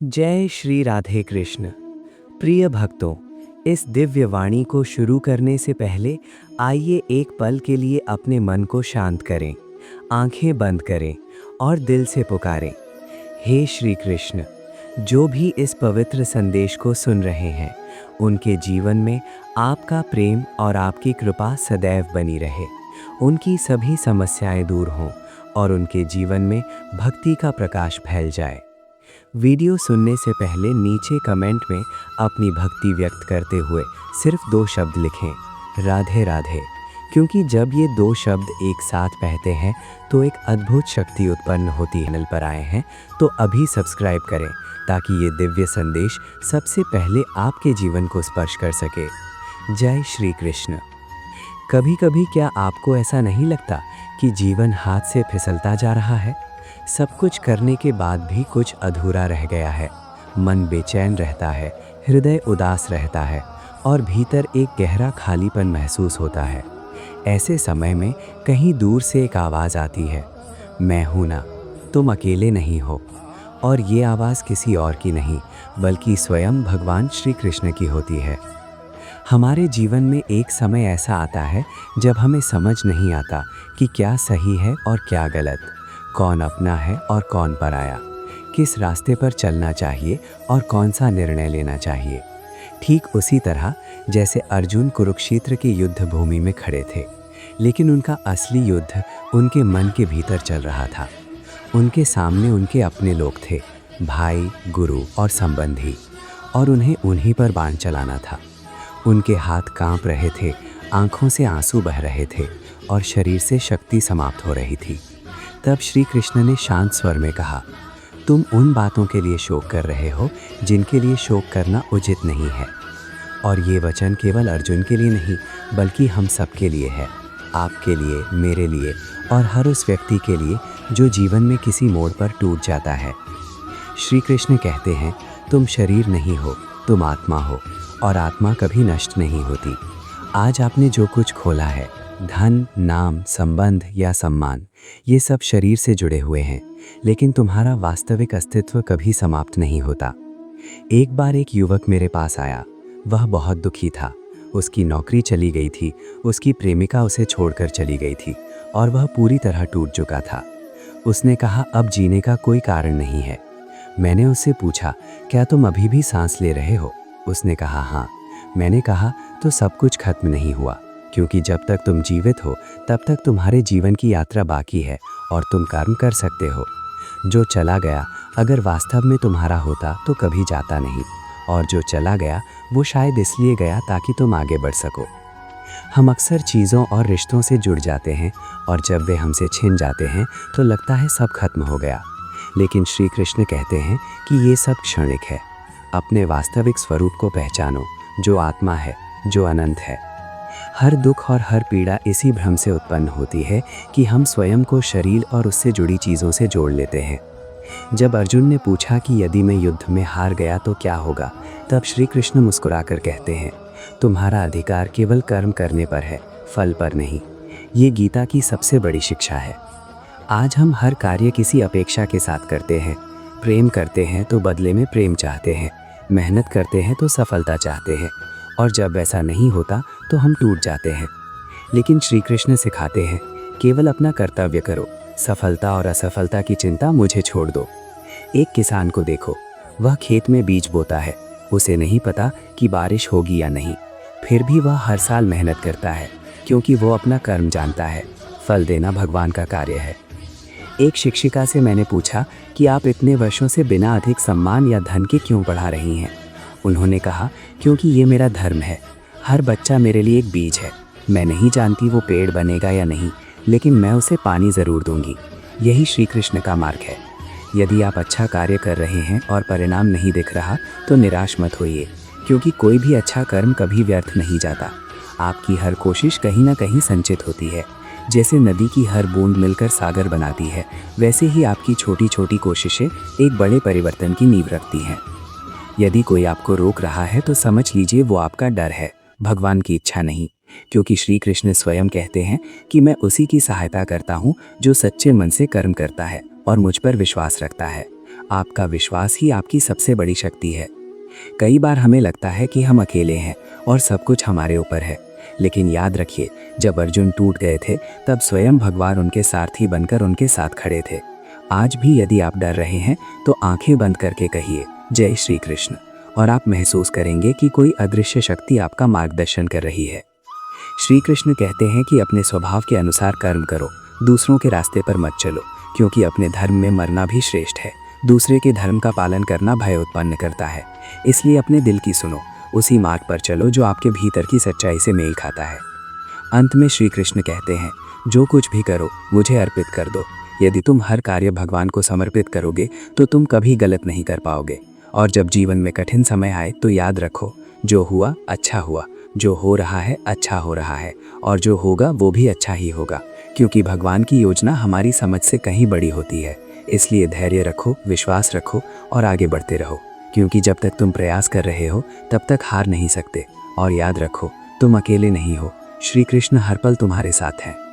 जय श्री राधे कृष्ण। प्रिय भक्तों, इस दिव्य वाणी को शुरू करने से पहले आइए एक पल के लिए अपने मन को शांत करें, आंखें बंद करें और दिल से पुकारें। हे श्री कृष्ण, जो भी इस पवित्र संदेश को सुन रहे हैं, उनके जीवन में आपका प्रेम और आपकी कृपा सदैव बनी रहे। उनकी सभी समस्याएं दूर हों और उनके जीवन में भक्ति का प्रकाश फैल जाए। वीडियो सुनने से पहले नीचे कमेंट में अपनी भक्ति व्यक्त करते हुए सिर्फ 2 शब्द लिखें, राधे राधे। क्योंकि जब ये 2 शब्द एक साथ बहते हैं तो एक अद्भुत शक्ति उत्पन्न होती है। चैनल पर आए हैं तो अभी सब्सक्राइब करें ताकि ये दिव्य संदेश सबसे पहले आपके जीवन को स्पर्श कर सके। जय श्री कृष्ण। कभी कभी क्या आपको ऐसा नहीं लगता कि जीवन हाथ से फिसलता जा रहा है? सब कुछ करने के बाद भी कुछ अधूरा रह गया है। मन बेचैन रहता है, हृदय उदास रहता है और भीतर एक गहरा खालीपन महसूस होता है। ऐसे समय में कहीं दूर से एक आवाज़ आती है, मैं हूँ ना, तुम अकेले नहीं हो। और ये आवाज़ किसी और की नहीं बल्कि स्वयं भगवान श्री कृष्ण की होती है। हमारे जीवन में एक समय ऐसा आता है जब हमें समझ नहीं आता कि क्या सही है और क्या गलत, कौन अपना है और कौन पराया, किस रास्ते पर चलना चाहिए और कौन सा निर्णय लेना चाहिए। ठीक उसी तरह जैसे अर्जुन कुरुक्षेत्र की युद्ध भूमि में खड़े थे, लेकिन उनका असली युद्ध उनके मन के भीतर चल रहा था। उनके सामने उनके अपने लोग थे, भाई, गुरु और संबंधी, और उन्हें उन्हीं पर बाण चलाना था। उनके हाथ कांप रहे थे, आंखों से आंसू बह रहे थे और शरीर से शक्ति समाप्त हो रही थी। तब श्री कृष्ण ने शांत स्वर में कहा, तुम उन बातों के लिए शोक कर रहे हो जिनके लिए शोक करना उचित नहीं है। और ये वचन केवल अर्जुन के लिए नहीं बल्कि हम सब के लिए है, आपके लिए, मेरे लिए और हर उस व्यक्ति के लिए जो जीवन में किसी मोड़ पर टूट जाता है। श्री कृष्ण कहते हैं, तुम शरीर नहीं हो, तुम आत्मा हो और आत्मा कभी नष्ट नहीं होती। आज आपने जो कुछ खोला है, धन, नाम, संबंध या सम्मान, ये सब शरीर से जुड़े हुए हैं, लेकिन तुम्हारा वास्तविक अस्तित्व कभी समाप्त नहीं होता। एक बार एक युवक मेरे पास आया। वह बहुत दुखी था। उसकी नौकरी चली गई थी, उसकी प्रेमिका उसे छोड़कर चली गई थी और वह पूरी तरह टूट चुका था। उसने कहा, अब जीने का कोई कारण नहीं है। मैंने उससे पूछा, क्या तुम अभी भी सांस ले रहे हो? उसने कहा, हाँ। मैंने कहा, तो सब कुछ खत्म नहीं हुआ, क्योंकि जब तक तुम जीवित हो तब तक तुम्हारे जीवन की यात्रा बाकी है और तुम कर्म कर सकते हो। जो चला गया अगर वास्तव में तुम्हारा होता तो कभी जाता नहीं, और जो चला गया वो शायद इसलिए गया ताकि तुम आगे बढ़ सको। हम अक्सर चीज़ों और रिश्तों से जुड़ जाते हैं और जब वे हमसे छिन जाते हैं तो लगता है सब खत्म हो गया। लेकिन श्री कृष्ण कहते हैं कि ये सब क्षणिक है। अपने वास्तविक स्वरूप को पहचानो, जो आत्मा है, जो अनंत है। हर दुख और हर पीड़ा इसी भ्रम से उत्पन्न होती है कि हम स्वयं को शरीर और उससे जुड़ी चीज़ों से जोड़ लेते हैं। जब अर्जुन ने पूछा कि यदि मैं युद्ध में हार गया तो क्या होगा, तब श्री कृष्ण मुस्कुराकर कहते हैं, तुम्हारा अधिकार केवल कर्म करने पर है, फल पर नहीं। ये गीता की सबसे बड़ी शिक्षा है। आज हम हर कार्य किसी अपेक्षा के साथ करते हैं। प्रेम करते हैं तो बदले में प्रेम चाहते हैं, मेहनत करते हैं तो सफलता चाहते हैं, और जब ऐसा नहीं होता तो हम टूट जाते हैं। लेकिन श्री कृष्ण सिखाते हैं, केवल अपना कर्तव्य करो, सफलता और असफलता की चिंता मुझे छोड़ दो। एक किसान को देखो, वह खेत में बीज बोता है। उसे नहीं पता कि बारिश होगी या नहीं, फिर भी वह हर साल मेहनत करता है, क्योंकि वो अपना कर्म जानता है। फल देना भगवान का कार्य है। एक शिक्षिका से मैंने पूछा कि आप इतने वर्षों से बिना अधिक सम्मान या धन के क्यों पढ़ा रही हैं? उन्होंने कहा, क्योंकि ये मेरा धर्म है। हर बच्चा मेरे लिए एक बीज है। मैं नहीं जानती वो पेड़ बनेगा या नहीं, लेकिन मैं उसे पानी ज़रूर दूंगी। यही श्री कृष्ण का मार्ग है। यदि आप अच्छा कार्य कर रहे हैं और परिणाम नहीं दिख रहा तो निराश मत होइए, क्योंकि कोई भी अच्छा कर्म कभी व्यर्थ नहीं जाता। आपकी हर कोशिश कहीं ना कहीं संचित होती है। जैसे नदी की हर बूंद मिलकर सागर बनाती है, वैसे ही आपकी छोटी छोटी कोशिशें एक बड़े परिवर्तन की नींव रखती हैं। यदि कोई आपको रोक रहा है तो समझ लीजिए वो आपका डर है, भगवान की इच्छा नहीं। क्योंकि श्री कृष्ण स्वयं कहते हैं कि मैं उसी की सहायता करता हूँ जो सच्चे मन से कर्म करता है और मुझ पर विश्वास रखता है। आपका विश्वास ही आपकी सबसे बड़ी शक्ति है। कई बार हमें लगता है कि हम अकेले हैं और सब कुछ हमारे ऊपर है, लेकिन याद रखिए, जब अर्जुन टूट गए थे तब स्वयं भगवान उनके सारथी बनकर उनके साथ खड़े थे। आज भी यदि आप डर रहे हैं तो आंखें बंद करके कहिए जय श्री कृष्ण, और आप महसूस करेंगे कि कोई अदृश्य शक्ति आपका मार्गदर्शन कर रही है। श्री कृष्ण कहते हैं कि अपने स्वभाव के अनुसार कर्म करो, दूसरों के रास्ते पर मत चलो, क्योंकि अपने धर्म में मरना भी श्रेष्ठ है। दूसरे के धर्म का पालन करना भय उत्पन्न करता है, इसलिए अपने दिल की सुनो, उसी मार्ग पर चलो जो आपके भीतर की सच्चाई से मेल खाता है। अंत में श्री कृष्ण कहते हैं, जो कुछ भी करो मुझे अर्पित कर दो। यदि तुम हर कार्य भगवान को समर्पित करोगे तो तुम कभी गलत नहीं कर पाओगे। और जब जीवन में कठिन समय आए तो याद रखो, जो हुआ अच्छा हुआ, जो हो रहा है अच्छा हो रहा है, और जो होगा वो भी अच्छा ही होगा, क्योंकि भगवान की योजना हमारी समझ से कहीं बड़ी होती है। इसलिए धैर्य रखो, विश्वास रखो और आगे बढ़ते रहो, क्योंकि जब तक तुम प्रयास कर रहे हो तब तक हार नहीं सकते। और याद रखो, तुम अकेले नहीं हो, श्री कृष्ण हर पल तुम्हारे साथ हैं।